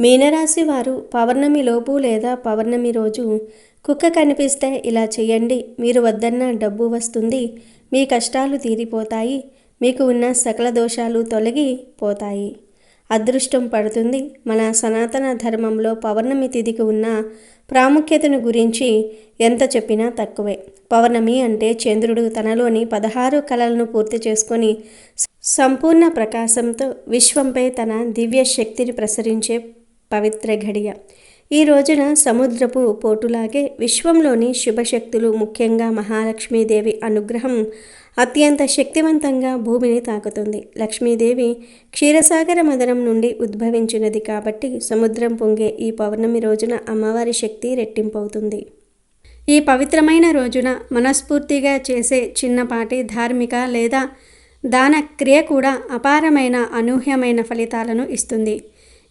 మీనరాశి వారు పౌర్ణమి లోపు లేదా పౌర్ణమి రోజు కుక్క కనిపిస్తే ఇలా చేయండి. మీరు వద్దన్న డబ్బు వస్తుంది, మీ కష్టాలు తీరిపోతాయి, మీకు ఉన్న సకల దోషాలు తొలగిపోతాయి, అదృష్టం పడుతుంది. మన సనాతన ధర్మంలో పౌర్ణమి తిథికి ఉన్న ప్రాముఖ్యతను గురించి ఎంత చెప్పినా తక్కువే. పౌర్ణమి అంటే చంద్రుడు తనలోని 16 కళలను పూర్తి చేసుకొని సంపూర్ణ ప్రకాశంతో విశ్వంపై తన దివ్య శక్తిని ప్రసరించే పవిత్ర ఘడియ. ఈ రోజున సముద్రపు పోటులాగే విశ్వంలోని శుభశక్తులు, ముఖ్యంగా మహాలక్ష్మీదేవి అనుగ్రహం అత్యంత శక్తివంతంగా భూమిని తాకుతుంది. లక్ష్మీదేవి క్షీరసాగర మదనం నుండి ఉద్భవించినది కాబట్టి సముద్రం పొంగే ఈ పౌర్ణమి రోజున అమ్మవారి శక్తి రెట్టింపవుతుంది. ఈ పవిత్రమైన రోజున మనస్ఫూర్తిగా చేసే చిన్నపాటి ధార్మిక లేదా దాన క్రియ కూడా అపారమైన అనూహ్యమైన ఫలితాలను ఇస్తుంది.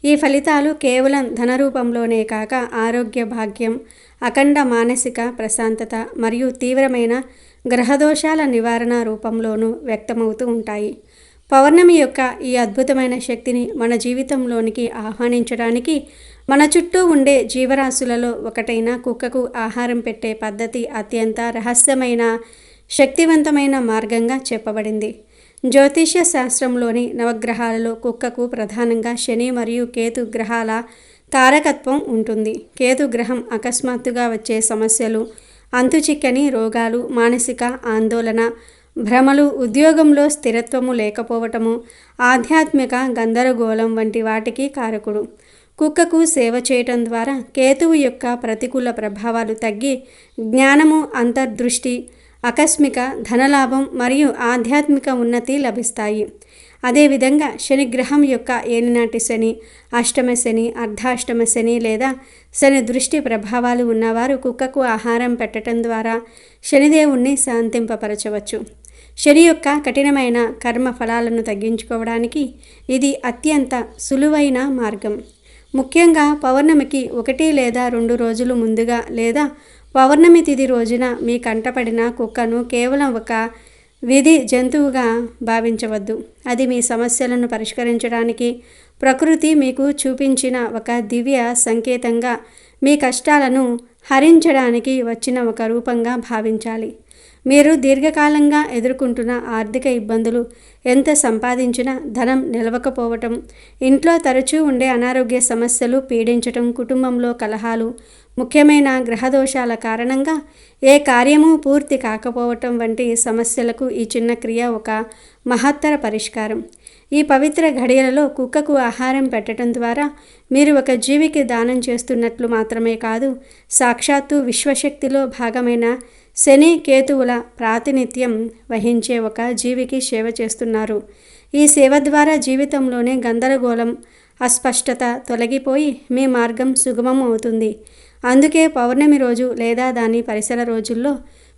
ఈ ఫలితాలు కేవలం ధన రూపంలోనే కాక ఆరోగ్య భాగ్యం, అఖండ మానసిక ప్రశాంతత మరియు తీవ్రమైన గ్రహదోషాల నివారణ రూపంలోనూ వ్యక్తమవుతూ ఉంటాయి. పౌర్ణమి యొక్క ఈ అద్భుతమైన శక్తిని మన జీవితంలోనికి ఆహ్వానించడానికి మన చుట్టూ ఉండే జీవరాశులలో ఒకటైన కుక్కకు ఆహారం పెట్టే పద్ధతి అత్యంత రహస్యమైన, శక్తివంతమైన మార్గంగా చెప్పబడింది. జ్యోతిష్య శాస్త్రంలోని నవగ్రహాలలో కుక్కకు ప్రధానంగా శని మరియు కేతు గ్రహాల తారకత్వం ఉంటుంది. కేతు గ్రహం అకస్మాత్తుగా వచ్చే సమస్యలు, అంతుచిక్కని రోగాలు, మానసిక ఆందోళన, భ్రమలు, ఉద్యోగంలో స్థిరత్వము లేకపోవటము, ఆధ్యాత్మిక గందరగోళం వంటి వాటికి కారకుడు. కుక్కకు సేవ చేయటం ద్వారా కేతువు యొక్క ప్రతికూల ప్రభావాలు తగ్గి జ్ఞానము, అంతర్దృష్టి, ఆకస్మిక ధనలాభం మరియు ఆధ్యాత్మిక ఉన్నతి లభిస్తాయి. అదేవిధంగా శనిగ్రహం యొక్క ఏలినాటి శని, అష్టమ శని, అర్ధాష్టమ శని లేదా శని దృష్టి ప్రభావాలు ఉన్నవారు కుక్కకు ఆహారం పెట్టడం ద్వారా శనిదేవుణ్ణి శాంతింపపరచవచ్చు. శని యొక్క కఠినమైన కర్మ ఫలాలను తగ్గించుకోవడానికి ఇది అత్యంత సులువైన మార్గం. ముఖ్యంగా పౌర్ణమికి 1 లేదా 2 రోజులు ముందుగా లేదా పౌర్ణమి తిథి రోజున మీ కంటపడిన కుక్కను కేవలం ఒక విధి జంతువుగా భావించవద్దు. అది మీ సమస్యలను పరిష్కరించడానికి ప్రకృతి మీకు చూపించిన ఒక దివ్య సంకేతంగా, మీ కష్టాలను హరించడానికి వచ్చిన ఒక రూపంగా భావించాలి. మీరు దీర్ఘకాలంగా ఎదుర్కొంటున్న ఆర్థిక ఇబ్బందులు, ఎంత సంపాదించినా ధనం నిలవకపోవటం, ఇంట్లో తరచూ ఉండే అనారోగ్య సమస్యలు పీడించటం, కుటుంబంలో కలహాలు, ముఖ్యమైన గ్రహదోషాల కారణంగా ఏ కార్యము పూర్తి కాకపోవటం వంటి సమస్యలకు ఈ చిన్న క్రియ ఒక మహత్తర పరిష్కారం. ఈ పవిత్ర ఘడియలలో కుక్కకు ఆహారం పెట్టడం ద్వారా మీరు ఒక జీవికి దానం చేస్తున్నట్లు మాత్రమే కాదు, సాక్షాత్తు విశ్వశక్తిలో భాగమైన శని, కేతువుల ప్రాతినిధ్యం వహించే ఒక జీవికి సేవ చేస్తున్నారు. ఈ సేవ ద్వారా జీవితంలోనే గందరగోళం, అస్పష్టత తొలగిపోయి మీ మార్గం సుగమం అవుతుంది. అందుకే పౌర్ణమి రోజు లేదా దాని పరిసర రోజుల్లో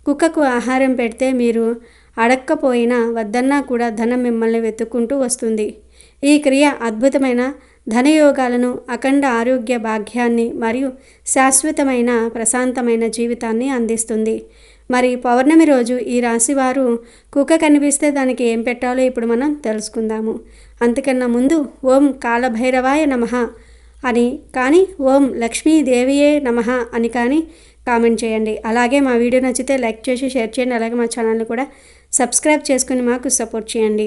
కుక్కకు ఆహారం పెడితే మీరు అడక్కపోయినా వద్దన్నా కూడా ధనం మిమ్మల్ని వెతుక్కుంటూ వస్తుంది. ఈ క్రియ అద్భుతమైన ధనయోగాలను, అఖండ ఆరోగ్య భాగ్యాన్ని మరియు శాశ్వతమైన ప్రశాంతమైన జీవితాన్ని అందిస్తుంది. మరి పౌర్ణమి రోజు ఈ రాశివారు కుక్క కనిపిస్తే దానికి ఏం పెట్టాలో ఇప్పుడు మనం తెలుసుకుందాము. అంతకన్నా ముందు ఓం కాలభైరవాయ నమః అని కానీ, ఓం లక్ష్మీదేవియే నమః అని కానీ కామెంట్ చేయండి. అలాగే మా వీడియో నచ్చితే లైక్ చేసి షేర్ చేయండి. అలాగే మా ఛానల్ని కూడా సబ్స్క్రైబ్ చేసుకుని మాకు సపోర్ట్ చేయండి.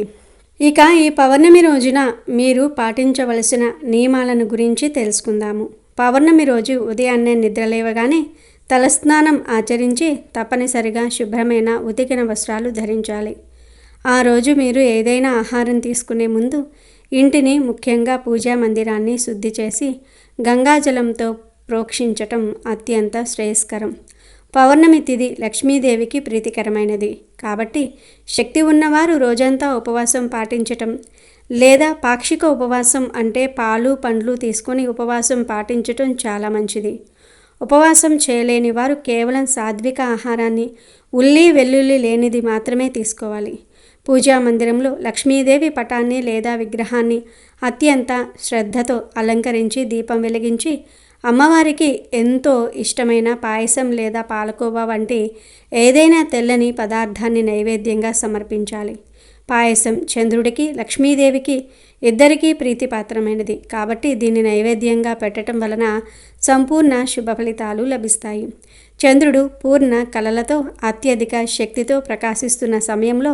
ఇక ఈ పౌర్ణమి రోజున మీరు పాటించవలసిన నియమాలను గురించి తెలుసుకుందాము. పౌర్ణమి రోజు ఉదయాన్నే నిద్రలేవగానే తలస్నానం ఆచరించి తప్పనిసరిగా శుభ్రమైన ఉతికిన వస్త్రాలు ధరించాలి. ఆ రోజు మీరు ఏదైనా ఆహారం తీసుకునే ముందు ఇంటిని, ముఖ్యంగా పూజా మందిరాన్ని శుద్ధి చేసి గంగాజలంతో ప్రోక్షించటం అత్యంత శ్రేయస్కరం. పౌర్ణమి తిథి లక్ష్మీదేవికి ప్రీతికరమైనది కాబట్టి శక్తి ఉన్నవారు రోజంతా ఉపవాసం పాటించటం లేదా పాక్షిక ఉపవాసం అంటే పాలు, పండ్లు తీసుకొని ఉపవాసం పాటించటం చాలా మంచిది. ఉపవాసం చేయలేని వారు కేవలం సాత్విక ఆహారాన్ని, ఉల్లి వెల్లుల్లి లేనిది మాత్రమే తీసుకోవాలి. పూజా మందిరంలో లక్ష్మీదేవి పటాన్ని లేదా విగ్రహాన్ని అత్యంత శ్రద్ధతో అలంకరించి దీపం వెలిగించి అమ్మవారికి ఎంతో ఇష్టమైన పాయసం లేదా పాలకోవా వంటి ఏదైనా తెల్లని పదార్థాన్ని నైవేద్యంగా సమర్పించాలి. పాయసం చంద్రుడికి, లక్ష్మీదేవికి ఇద్దరికీ ప్రీతిపాత్రమైనది కాబట్టి దీన్ని నైవేద్యంగా పెట్టడం వలన సంపూర్ణ శుభ ఫలితాలు లభిస్తాయి. చంద్రుడు పూర్ణ కళలతో అత్యధిక శక్తితో ప్రకాశిస్తున్న సమయంలో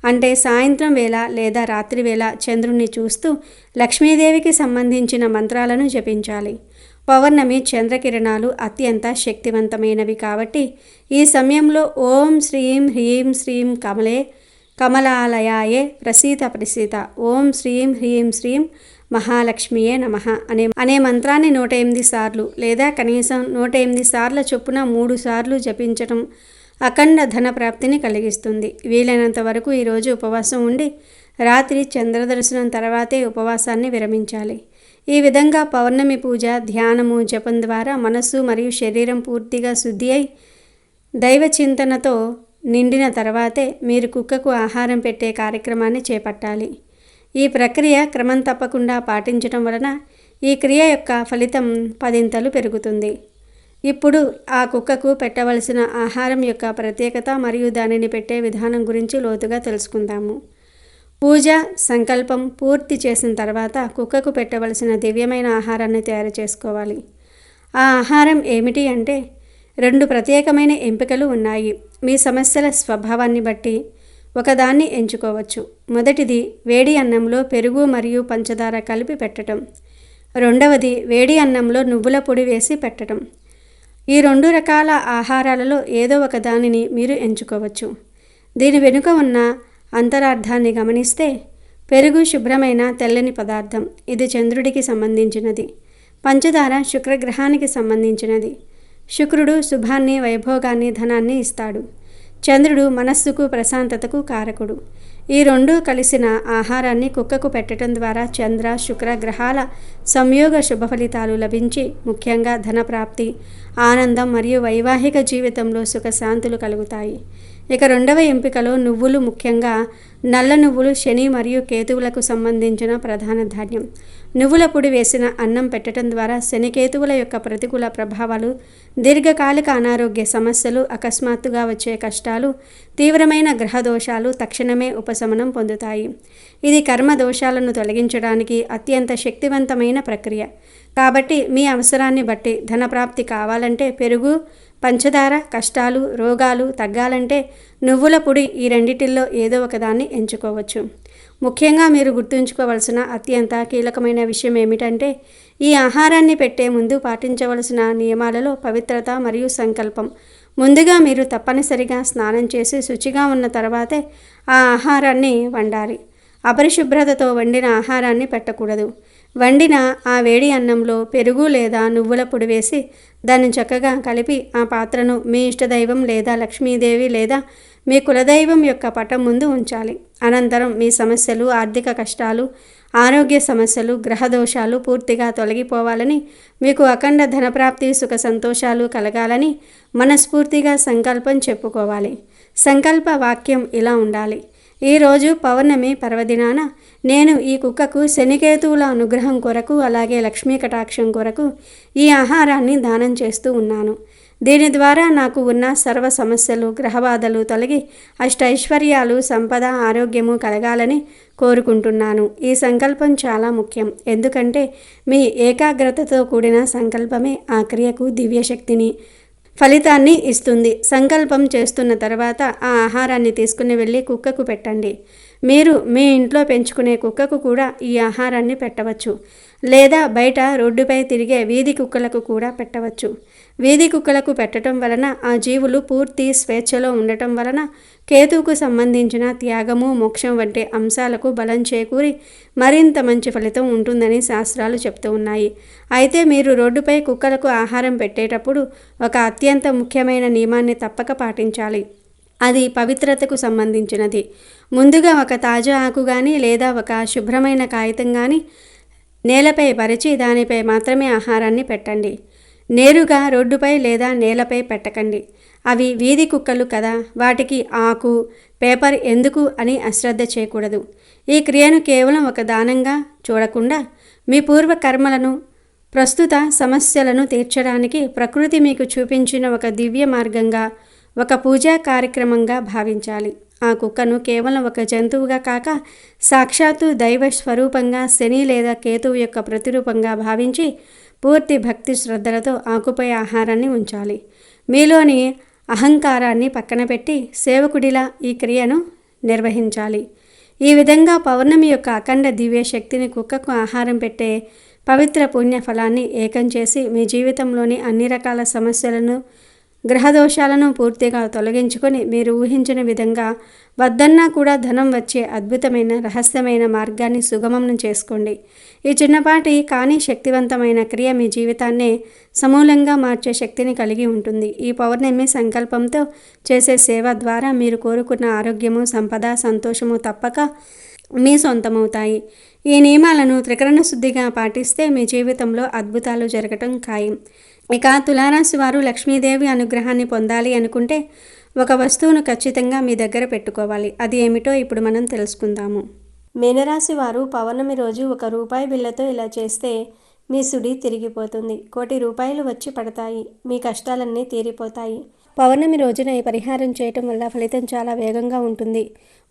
అంటే సాయంత్రం వేళ లేదా రాత్రి వేళ చంద్రుణ్ణి చూస్తూ లక్ష్మీదేవికి సంబంధించిన మంత్రాలను జపించాలి. పౌర్ణమి చంద్రకిరణాలు అత్యంత శక్తివంతమైనవి కాబట్టి ఈ సమయంలో ఓం శ్రీం హ్రీం శ్రీం కమలాలయాయే ప్రసీత ఓం శ్రీం హ్రీం శ్రీం మహాలక్ష్మియే నమః అనే మంత్రాన్ని 108 సార్లు లేదా కనీసం 108 సార్ల చొప్పున 3 సార్లు జపించటం అఖండ ధన ప్రాప్తిని కలిగిస్తుంది. వీలైనంత వరకు ఈరోజు ఉపవాసం ఉండి రాత్రి చంద్రదర్శనం తర్వాతే ఉపవాసాన్ని విరమించాలి. ఈ విధంగా పౌర్ణమి పూజ, ధ్యానము, జపం ద్వారా మనస్సు మరియు శరీరం పూర్తిగా శుద్ధి అయి దైవ చింతనతో నిండిన తర్వాతే మీరు కుక్కకు ఆహారం పెట్టే కార్యక్రమాన్ని చేపట్టాలి. ఈ ప్రక్రియ క్రమం తప్పకుండా పాటించడం వలన ఈ క్రియ యొక్క ఫలితం 10 పెరుగుతుంది. ఇప్పుడు ఆ కుక్కకు పెట్టవలసిన ఆహారం యొక్క ప్రత్యేకత మరియు దానిని పెట్టే విధానం గురించి లోతుగా తెలుసుకుందాము. పూజ సంకల్పం పూర్తి చేసిన తర్వాత కుక్కకు పెట్టవలసిన దివ్యమైన ఆహారాన్ని తయారు చేసుకోవాలి. ఆ ఆహారం ఏమిటి అంటే 2 ప్రత్యేకమైన ఎంపికలు ఉన్నాయి. మీ సమస్యల స్వభావాన్ని బట్టి ఒకదాన్ని ఎంచుకోవచ్చు. మొదటిది వేడి అన్నంలో పెరుగు మరియు పంచదార కలిపి పెట్టడం. రెండవది వేడి అన్నంలో నువ్వుల పొడి వేసి పెట్టడం. ఈ 2 రకాల ఆహారాలలో ఏదో ఒక దానిని మీరు ఎంచుకోవచ్చు. దీని వెనుక ఉన్న అంతరార్థాన్ని గమనిస్తే పెరుగు శుభ్రమైన తెల్లని పదార్థం, ఇది చంద్రుడికి సంబంధించినది. పంచదార శుక్రగ్రహానికి సంబంధించినది. శుక్రుడు శుభాన్ని, వైభోగాన్ని, ధనాన్ని ఇస్తాడు. చంద్రుడు మనస్సుకు, ప్రశాంతతకు కారకుడు. ఈ 2 కలిసిన ఆహారాన్ని కుక్కకు పెట్టడం ద్వారా చంద్ర, శుక్ర గ్రహాల సంయోగ శుభ ఫలితాలు లభించి ముఖ్యంగా ధనప్రాప్తి, ఆనందం మరియు వైవాహిక జీవితంలో సుఖశాంతులు కలుగుతాయి. ఇక 2వ ఎంపికలో నువ్వులు, ముఖ్యంగా నల్ల నువ్వులు శని మరియు కేతువులకు సంబంధించిన ప్రధాన ధాన్యం. నువ్వుల పొడి వేసిన అన్నం పెట్టడం ద్వారా శనికేతువుల యొక్క ప్రతికూల ప్రభావాలు, దీర్ఘకాలిక అనారోగ్య సమస్యలు, అకస్మాత్తుగా వచ్చే కష్టాలు, తీవ్రమైన గ్రహ దోషాలు తక్షణమే ఉపశమనం పొందుతాయి. ఇది కర్మ దోషాలను తొలగించడానికి అత్యంత శక్తివంతమైన ప్రక్రియ. కాబట్టి మీ అవసరాన్ని బట్టి ధనప్రాప్తి కావాలంటే పెరుగు, పంచదార, కష్టాలు, రోగాలు తగ్గాలంటే నువ్వుల పొడి, ఈ రెండిటిల్లో ఏదో ఒకదాన్ని ఎంచుకోవచ్చు. ముఖ్యంగా మీరు గుర్తుంచుకోవలసిన అత్యంత కీలకమైన విషయం ఏమిటంటే ఈ ఆహారాన్ని పెట్టే ముందు పాటించవలసిన నియమాలలో పవిత్రత మరియు సంకల్పం. ముందుగా మీరు తప్పనిసరిగా స్నానం చేసి శుచిగా ఉన్న తర్వాతే ఆ ఆహారాన్ని వండాలి. అపరిశుభ్రతతో వండిన ఆహారాన్ని పెట్టకూడదు. వండిన ఆ వేడి అన్నంలో పెరుగు లేదా నువ్వుల పొడి వేసి దాన్ని చక్కగా కలిపి ఆ పాత్రను మీ ఇష్టదైవం లేదా లక్ష్మీదేవి లేదా మీ కులదైవం యొక్క పటం ముందు ఉంచాలి. అనంతరం మీ సమస్యలు, ఆర్థిక కష్టాలు, ఆరోగ్య సమస్యలు, గ్రహ దోషాలు పూర్తిగా తొలగిపోవాలని, మీకు అఖండ ధనప్రాప్తి, సుఖ సంతోషాలు కలగాలని మనస్ఫూర్తిగా సంకల్పం చెప్పుకోవాలి. సంకల్ప వాక్యం ఇలా ఉండాలి: ఈరోజు పౌర్ణమి పర్వదినాన నేను ఈ కుక్కకు శనికేతువుల అనుగ్రహం కొరకు అలాగే లక్ష్మీ కటాక్షం కొరకు ఈ ఆహారాన్ని దానం చేస్తూ ఉన్నాను. దీని ద్వారా నాకు ఉన్న సర్వ సమస్యలు, గ్రహబాధలు తొలగి అష్టైశ్వర్యాలు, సంపద, ఆరోగ్యము కలగాలని కోరుకుంటున్నాను. ఈ సంకల్పం చాలా ముఖ్యం. ఎందుకంటే మీ ఏకాగ్రతతో కూడిన సంకల్పమే ఆ క్రియకు దివ్యశక్తిని, ఫలితాన్ని ఇస్తుంది. సంకల్పం చేస్తున్న తర్వాత ఆ ఆహారాన్ని తీసుకుని వెళ్ళి కుక్కకు పెట్టండి. మీరు మీ ఇంట్లో పెంచుకునే కుక్కకు కూడా ఈ ఆహారాన్ని పెట్టవచ్చు, లేదా బయట రోడ్డుపై తిరిగే వీధి కుక్కలకు కూడా పెట్టవచ్చు. వీధి కుక్కలకు పెట్టడం వలన ఆ జీవులు పూర్తి స్వేచ్ఛలో ఉండటం వలన కేతువుకు సంబంధించిన త్యాగము, మోక్షం వంటి అంశాలకు బలం చేకూరి మరింత మంచి ఫలితం ఉంటుందని శాస్త్రాలు చెప్తూ ఉన్నాయి. అయితే మీరు రోడ్డుపై కుక్కలకు ఆహారం పెట్టేటప్పుడు ఒక అత్యంత ముఖ్యమైన నియమాన్ని తప్పక పాటించాలి. అది పవిత్రతకు సంబంధించినది. ముందుగా ఒక తాజా ఆకు కానీ లేదా ఒక శుభ్రమైన కాగితం కానీ నేలపై పరిచి దానిపై మాత్రమే ఆహారాన్ని పెట్టండి. నేరుగా రోడ్డుపై లేదా నేలపై పెట్టకండి. అవి వీధి కుక్కలు కదా, వాటికి ఆకు, పేపర్ ఎందుకు అని అశ్రద్ధ చేయకూడదు. ఈ క్రియను కేవలం ఒక దానంగా చూడకుండా మీ పూర్వ కర్మలను ప్రస్తుత సమస్యలను తీర్చడానికి ప్రకృతి మీకు చూపించిన ఒక దివ్య మార్గంగా, ఒక పూజా కార్యక్రమంగా భావించాలి. ఆ కుక్కను కేవలం ఒక జంతువుగా కాక సాక్షాత్తు దైవ స్వరూపంగా, శని లేదా కేతువు యొక్క ప్రతిరూపంగా భావించి పూర్తి భక్తి శ్రద్ధలతో ఆకుపై ఆహారాన్ని ఉంచాలి. మీలోని అహంకారాన్ని పక్కన పెట్టి సేవకుడిలా ఈ క్రియను నిర్వహించాలి. ఈ విధంగా పౌర్ణమి యొక్క అఖండ దివ్య శక్తిని కుక్కకు ఆహారం పెట్టే పవిత్ర పుణ్య ఫలాన్ని ఏకం చేసి మీ జీవితంలోని అన్ని రకాల సమస్యలను, గ్రహదోషాలను పూర్తిగా తొలగించుకొని మీరు ఊహించిన విధంగా వద్దన్నా కూడా ధనం వచ్చే అద్భుతమైన రహస్యమైన మార్గాన్ని సుగమం చేసుకోండి. ఈ చిన్నపాటి కానీ శక్తివంతమైన క్రియ మీ జీవితాన్నే సమూలంగా మార్చే శక్తిని కలిగి ఉంటుంది. ఈ పౌర్ణమి సంకల్పంతో చేసే సేవ ద్వారా మీరు కోరుకున్న ఆరోగ్యము, సంపద, సంతోషము తప్పక మీ సొంతమవుతాయి. ఈ నియమాలను త్రికరణ శుద్ధిగా పాటిస్తే మీ జీవితంలో అద్భుతాలు జరగటం ఖాయం. ఇక తులారాశి వారు లక్ష్మీదేవి అనుగ్రహాన్ని పొందాలి అనుకుంటే ఒక వస్తువును ఖచ్చితంగా మీ దగ్గర పెట్టుకోవాలి. అది ఏమిటో ఇప్పుడు మనం తెలుసుకుందాము. మీనరాశి వారు పౌర్ణమి రోజు ₹1 బిళ్ళతో ఇలా చేస్తే మీ సుడి తిరిగిపోతుంది. ₹1,00,00,000 వచ్చి పడతాయి. మీ కష్టాలన్నీ తీరిపోతాయి. పౌర్ణమి రోజున ఈ పరిహారం చేయటం వల్ల ఫలితం చాలా వేగంగా ఉంటుంది.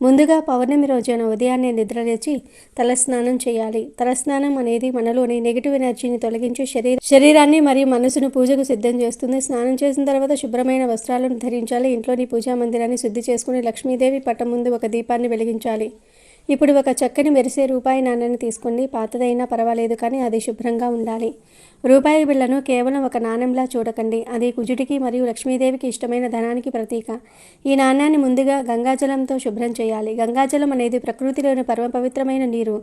ముందుగా పౌర్ణమి రోజున ఉదయాన్నే నిద్రలేచి తలస్నానం చేయాలి. తలస్నానం అనేది మనలోని నెగిటివ్ ఎనర్జీని తొలగించి శరీరాన్ని మరియు మనసును పూజకు సిద్ధం చేస్తుంది. స్నానం చేసిన తర్వాత శుభ్రమైన వస్త్రాలను ధరించాలి. ఇంట్లోని పూజా మందిరాన్ని శుద్ధి చేసుకుని లక్ష్మీదేవి పటం ముందు ఒక దీపాన్ని వెలిగించాలి. ఇప్పుడు ఒక చక్కని మెరిసే రూపాయి నాణ్యాన్ని తీసుకోండి. పాతదైనా పర్వాలేదు, కానీ అది శుభ్రంగా ఉండాలి. రూపాయి బిళ్ళను కేవలం ఒక నాణ్యంలా చూడకండి. అది కుజుడికి మరియు లక్ష్మీదేవికి ఇష్టమైన ధనానికి ప్రతీక. ఈ నాణ్యాన్ని ముందుగా గంగాజలంతో శుభ్రం చేయాలి. గంగాజలం అనేది ప్రకృతిలోని పరమ పవిత్రమైన నీరు.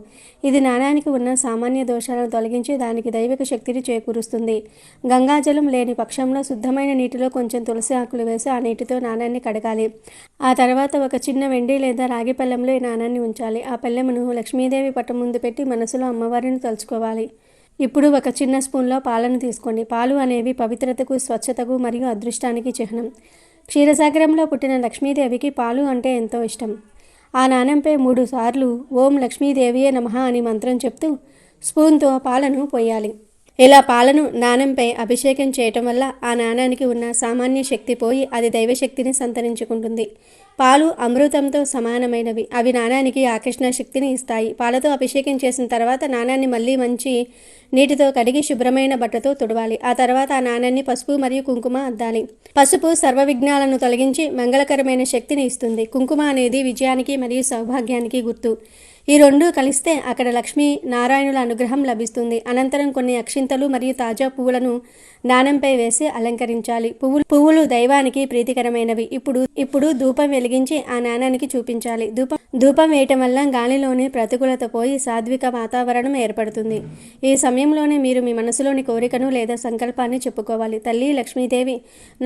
ఇది నాణ్యానికి ఉన్న సామాన్య దోషాలను తొలగించి దానికి దైవిక శక్తిని చేకూరుస్తుంది. గంగాజలం లేని పక్షంలో శుద్ధమైన నీటిలో కొంచెం తులసి ఆకులు వేసి ఆ నీటితో నాణ్యాన్ని కడగాలి. ఆ తర్వాత ఒక చిన్న వెండి లేదా రాగి పళ్ళెంలో ఈ నాణ్యాన్ని ఉంచాలి. ఆ పళ్ళెమును లక్ష్మీదేవి పటం ముందు పెట్టి మనసులో అమ్మవారిని తలుచుకోవాలి. ఇప్పుడు ఒక చిన్న స్పూన్లో పాలను తీసుకోండి. పాలు అనేవి పవిత్రతకు, స్వచ్ఛతకు మరియు అదృష్టానికి చిహ్నం. క్షీరసాగరంలో పుట్టిన లక్ష్మీదేవికి పాలు అంటే ఎంతో ఇష్టం. ఆ నాణ్యంపై 3 సార్లు ఓం లక్ష్మీదేవియే నమః అని మంత్రం చెప్తూ స్పూన్తో పాలను పోయాలి. ఇలా పాలను నాణ్యంపై అభిషేకం చేయటం వల్ల ఆ నాణ్యానికి ఉన్న సామాన్య శక్తి పోయి అది దైవశక్తిని సంతరించుకుంటుంది. పాలు అమృతంతో సమానమైనవి. అవి నాణ్యానికి ఆకర్షణ శక్తిని ఇస్తాయి. పాలతో అభిషేకం చేసిన తర్వాత నాణ్యాన్ని మళ్ళీ మంచి నీటితో కడిగి శుభ్రమైన బట్టతో తుడవాలి. ఆ తర్వాత ఆ నాణ్యాన్ని పసుపు మరియు కుంకుమ అద్దాలి. పసుపు సర్వ విఘ్నాలను తొలగించి మంగళకరమైన శక్తిని ఇస్తుంది. కుంకుమ అనేది విజయానికి మరియు సౌభాగ్యానికి గుర్తు. ఈ రెండూ కలిస్తే అక్కడ లక్ష్మీ నారాయణుల అనుగ్రహం లభిస్తుంది. అనంతరం కొన్ని అక్షింతలు మరియు తాజా పువ్వులను నాణ్యంపై వేసి అలంకరించాలి. పువ్వులు దైవానికి ప్రీతికరమైనవి. ఇప్పుడు ధూపం వెలిగించి ఆ నాణ్యానికి చూపించాలి. ధూపం వేయటం వల్ల గాలిలోని ప్రతికూలత పోయి సాత్విక వాతావరణం ఏర్పడుతుంది. ఈ సమయంలోనే మీరు మీ మనసులోని కోరికను లేదా సంకల్పాన్ని చెప్పుకోవాలి. తల్లి లక్ష్మీదేవి,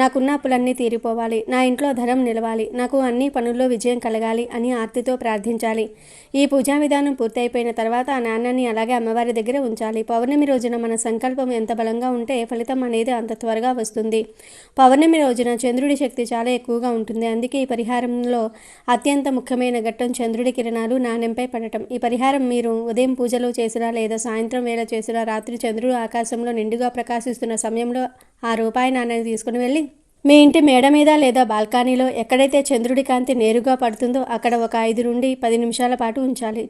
నాకున్న అప్పులన్నీ తీరిపోవాలి, నా ఇంట్లో ధనం నిలవాలి, నాకు అన్ని పనుల్లో విజయం కలగాలి అని ఆర్తితో ప్రార్థించాలి. ఈ పూజా విధానం పూర్తయిపోయిన తర్వాత ఆ నాణ్యాన్ని అలాగే అమ్మవారి దగ్గర ఉంచాలి. పౌర్ణమి రోజున మన సంకల్పం ఎంత బలంగా ఉంటే ఫలితం అనేది అంత త్వరగా వస్తుంది. పౌర్ణమి రోజున చంద్రుడి శక్తి చాలా ఎక్కువగా ఉంటుంది. అందుకే ఈ పరిహారంలో అత్యంత ముఖ్యమైన ఘట్టం చంద్రుడి కిరణాలు నాణ్యంపై పడటం. ఈ పరిహారం మీరు ఉదయం పూజలో చేసినా లేదా సాయంత్రం వేళ చేసినా రాత్రి చంద్రుడు ఆకాశంలో నిండుగా ప్రకాశిస్తున్న సమయంలో ఆ రూపాయి నాణ్యాన్ని తీసుకుని వెళ్ళి మీ ఇంటి మేడ మీద లేదా బాల్కనీలో ఎక్కడైతే చంద్రుడి కాంతి నేరుగా పడుతుందో అక్కడ ఒక 5 నుండి 10 నిమిషాల పాటు ఉంచాలి.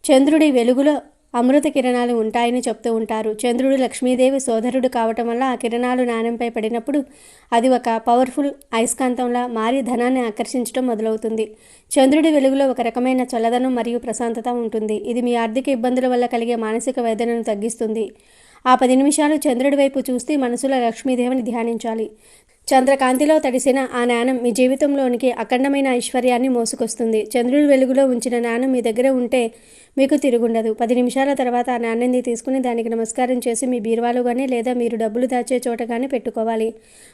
చంద్రుడి వెలుగులో అమృత కిరణాలు ఉంటాయని చెప్తూ ఉంటారు. చంద్రుడు లక్ష్మీదేవి సోదరుడు కావటం వల్ల ఆ కిరణాలు నాణ్యంపై పడినప్పుడు అది ఒక పవర్ఫుల్ అయస్కాంతంలా మారి ధనాన్ని ఆకర్షించడం మొదలవుతుంది. చంద్రుడి వెలుగులో ఒక రకమైన చల్లదనం మరియు ప్రశాంతత ఉంటుంది. ఇది మీ ఆర్థిక ఇబ్బందుల వల్ల కలిగే మానసిక వేదనను తగ్గిస్తుంది. ఆ 10 నిమిషాలు చంద్రుడి వైపు చూస్తూ మనసులో లక్ష్మీదేవిని ధ్యానించాలి. చంద్రకాంతిలో తడిసిన ఆ నాణం మీ జీవితంలోనికి అఖండమైన ఐశ్వర్యాన్ని మోసుకొస్తుంది. చంద్రుడి వెలుగులో ఉంచిన నాణం మీ దగ్గర ఉంటే మీకు తిరుగుండదు. 10 నిమిషాల తర్వాత ఆ నాణ్యాన్ని తీసుకుని దానికి నమస్కారం చేసి మీ బీరువాలో కానీ లేదా మీరు డబ్బులు దాచే చోట కానీ పెట్టుకోవాలి.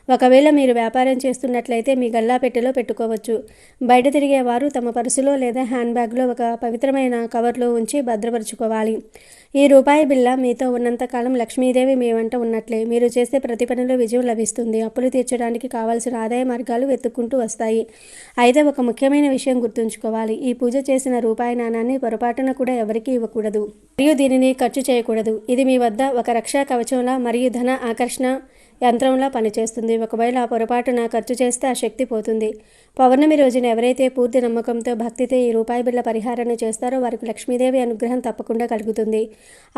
ఒకవేళ మీరు వ్యాపారం చేస్తున్నట్లయితే మీ గల్లా పెట్టెలో పెట్టుకోవచ్చు. బయట తిరిగేవారు తమ పర్సులో లేదా హ్యాండ్ బ్యాగ్లో ఒక పవిత్రమైన కవర్లో ఉంచి భద్రపరుచుకోవాలి. ఈ రూపాయి బిళ్ళ మీతో ఉన్నంతకాలం లక్ష్మీదేవి మీ వెంట ఉన్నట్లే. మీరు చేసే ప్రతి పనిలో విజయం లభిస్తుంది. అప్పులు తీర్చడం సాధించడానికి కావాల్సిన ఆదాయ మార్గాలు వెతుక్కుంటూ వస్తాయి. అయితే ఒక ముఖ్యమైన విషయం గుర్తుంచుకోవాలి. ఈ పూజ చేసిన రూపాయి నాణాన్ని పొరపాటున కూడా ఎవరికీ ఇవ్వకూడదు మరియు దీనిని ఖర్చు చేయకూడదు. ఇది మీ వద్ద ఒక రక్షా కవచంలా మరియు ధన ఆకర్షణ యంత్రంలా పనిచేస్తుంది. ఒకవేళ పొరపాటున ఖర్చు చేస్తే ఆ శక్తి పోతుంది. పౌర్ణమి రోజున ఎవరైతే పూర్తి నమ్మకంతో భక్తితో ఈ రూపాయి బిళ్ళ పరిహారాన్ని చేస్తారో వారికి లక్ష్మీదేవి అనుగ్రహం తప్పకుండా కలుగుతుంది.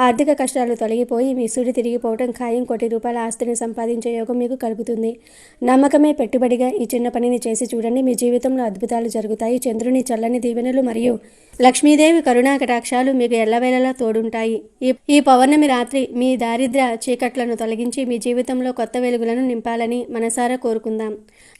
ఆర్థిక కష్టాలు తొలగిపోయి మీ సుడి తిరిగిపోవడం ఖాయం. కోటి రూపాయల ఆస్తిని సంపాదించే యోగం మీకు కలుగుతుంది. నమ్మకమే పెట్టుబడిగా ఈ చిన్న పనిని చేసి చూడండి. మీ జీవితంలో అద్భుతాలు జరుగుతాయి. చంద్రుని చల్లని దీవెనలు మరియు లక్ష్మీదేవి కరుణా కటాక్షాలు మీకు ఎల్లవేళలా తోడుంటాయి. ఈ పౌర్ణమి రాత్రి మీ దారిద్ర్య చీకట్లను తొలగించి మీ జీవితంలో కొత్త వెలుగులను నింపాలని మనసారా కోరుకుందాం.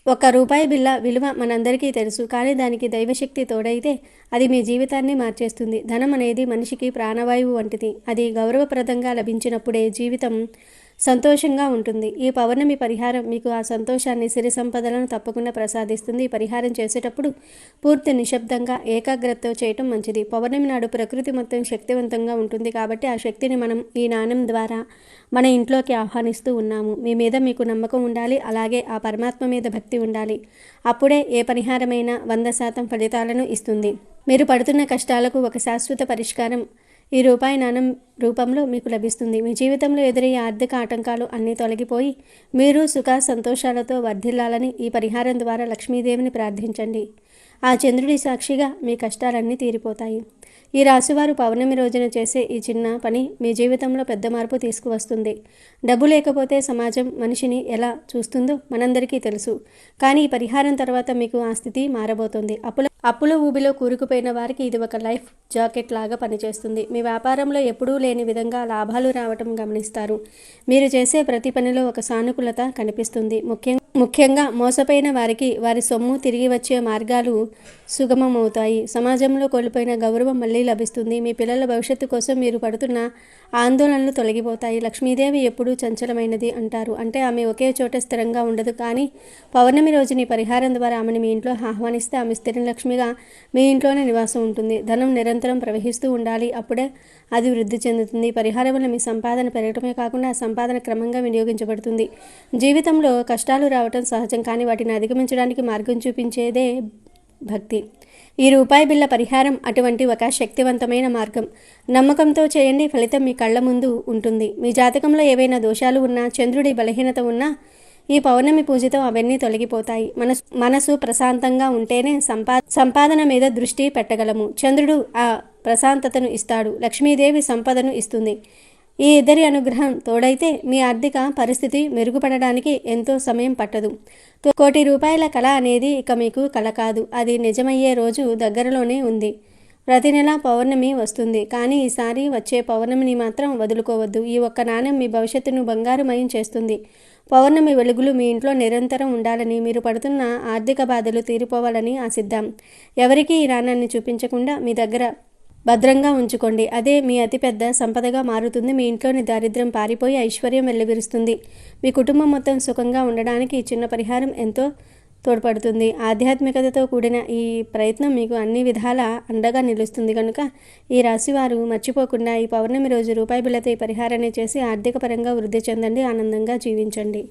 ఒక్క రూపాయి బిళ్ళ విలువ మనందరికీ తెలుసు, కానీ దానికి దైవశక్తి తోడైతే అది మీ జీవితాన్ని మార్చేస్తుంది. ధనం అనేది మనిషికి ప్రాణవాయువు వంటిది. అది గౌరవప్రదంగా లభించినప్పుడే జీవితం సంతోషంగా ఉంటుంది. ఈ పౌర్ణమి పరిహారం మీకు ఆ సంతోషాన్ని, సిరి సంపదలను తప్పకుండా ప్రసాదిస్తుంది. ఈ పరిహారం చేసేటప్పుడు పూర్తి నిశ్శబ్దంగా ఏకాగ్రతతో చేయటం మంచిది. పౌర్ణమి నాడు ప్రకృతి మొత్తం శక్తివంతంగా ఉంటుంది కాబట్టి ఆ శక్తిని మనం ఈ నాణం ద్వారా మన ఇంట్లోకి ఆహ్వానిస్తూ ఉన్నాము. మీ మీద మీకు నమ్మకం ఉండాలి, అలాగే ఆ పరమాత్మ మీద భక్తి ఉండాలి. అప్పుడే ఏ పరిహారమైనా 100% ఫలితాలను ఇస్తుంది. మీరు పడుతున్న కష్టాలకు ఒక శాశ్వత పరిష్కారం ఈ రూపాయి నాణం రూపంలో మీకు లభిస్తుంది. మీ జీవితంలో ఎదురయ్యే ఆర్థిక ఆటంకాలు అన్నీ తొలగిపోయి మీరు సుఖ సంతోషాలతో వర్ధిల్లాలని ఈ పరిహారం ద్వారా లక్ష్మీదేవిని ప్రార్థించండి. ఆ చంద్రుడి సాక్షిగా మీ కష్టాలన్నీ తీరిపోతాయి. ఈ రాశివారు పౌర్ణమి రోజున చేసే ఈ చిన్న పని మీ జీవితంలో పెద్ద మార్పు తీసుకువస్తుంది. డబ్బు లేకపోతే సమాజం మనిషిని ఎలా చూస్తుందో మనందరికీ తెలుసు, కానీ ఈ పరిహారం తర్వాత మీకు ఆ స్థితి మారబోతుంది. అప్పుల ఊబిలో కూరుకుపోయిన వారికి ఇది ఒక లైఫ్ జాకెట్ లాగా పనిచేస్తుంది. మీ వ్యాపారంలో ఎప్పుడూ లేని విధంగా లాభాలు రావటం గమనిస్తారు. మీరు చేసే ప్రతి పనిలో ఒక సానుకూలత కనిపిస్తుంది. ముఖ్యంగా మోసపోయిన వారికి వారి సొమ్ము తిరిగి వచ్చే మార్గాలు సుగమమవుతాయి. సమాజంలో కోల్పోయిన గౌరవం మళ్ళీ లభిస్తుంది. మీ పిల్లల భవిష్యత్తు కోసం మీరు పడుతున్న ఆందోళనలు తొలగిపోతాయి. లక్ష్మీదేవి ఎప్పుడూ చంచలమైనది అంటారు, అంటే ఆమె ఒకే చోట స్థిరంగా ఉండదు. కానీ పౌర్ణమి రోజుని పరిహారం ద్వారా ఆమెను మీ ఇంట్లో ఆహ్వానిస్తే ఆమె స్థిర లక్ష్మిగా మీ ఇంట్లోనే నివాసం ఉంటుంది. ధనం నిరంతరం ప్రవహిస్తూ ఉండాలి, అప్పుడే అది వృద్ధి చెందుతుంది. పరిహారం వల్ల మీ సంపాదన పెరగటమే కాకుండా ఆ సంపాదన క్రమంగా వినియోగించబడుతుంది. జీవితంలో కష్టాలు రావటం సహజం, కానీ వాటిని అధిగమించడానికి మార్గం చూపించేదే భక్తి. ఈ రూపాయి బిళ్ళ పరిహారం అటువంటి ఒక శక్తివంతమైన మార్గం. నమ్మకంతో చేయండి, ఫలితం మీ కళ్ళ ముందు ఉంటుంది. మీ జాతకంలో ఏవైనా దోషాలు ఉన్నా, చంద్రుడి బలహీనత ఉన్నా ఈ పౌర్ణమి పూజతో అవన్నీ తొలగిపోతాయి. మనసు ప్రశాంతంగా ఉంటేనే సంపాదన మీద దృష్టి పెట్టగలము. చంద్రుడు ఆ ప్రశాంతతను ఇస్తాడు, లక్ష్మీదేవి సంపదను ఇస్తుంది. ఈ ఇద్దరి అనుగ్రహం తోడైతే మీ ఆర్థిక పరిస్థితి మెరుగుపడడానికి ఎంతో సమయం పట్టదు. కోటి రూపాయల కళ అనేది ఇక మీకు కళ కాదు, అది నిజమయ్యే రోజు దగ్గరలోనే ఉంది. ప్రతి నెల పౌర్ణమి వస్తుంది, కానీ ఈసారి వచ్చే పౌర్ణమిని మాత్రం వదులుకోవద్దు. ఈ ఒక్క నాణ్యం మీ భవిష్యత్తును బంగారుమయం చేస్తుంది. పౌర్ణమి వెలుగులు మీ ఇంట్లో నిరంతరం ఉండాలని, మీరు పడుతున్న ఆర్థిక బాధలు తీరిపోవాలని ఆశిద్దాం. ఎవరికీ ఈ నాణ్యాన్ని చూపించకుండా మీ దగ్గర భద్రంగా ఉంచుకోండి. అదే మీ అతిపెద్ద సంపదగా మారుతుంది. మీ ఇంట్లోని దారిద్ర్యం పారిపోయి ఐశ్వర్యం వెల్లివిరుస్తుంది. మీ కుటుంబం మొత్తం సుఖంగా ఉండడానికి ఈ చిన్న పరిహారం ఎంతో తోడ్పడుతుంది. ఆధ్యాత్మికతతో కూడిన ఈ ప్రయత్నం మీకు అన్ని విధాలా అండగా నిలుస్తుంది కనుక ఈ రాశివారు మర్చిపోకుండా ఈ పౌర్ణమి రోజు రూపాయి బిళ్ళతో ఈ పరిహారాన్ని చేసి ఆర్థిక పరంగా వృద్ధి చెందండి, ఆనందంగా జీవించండి.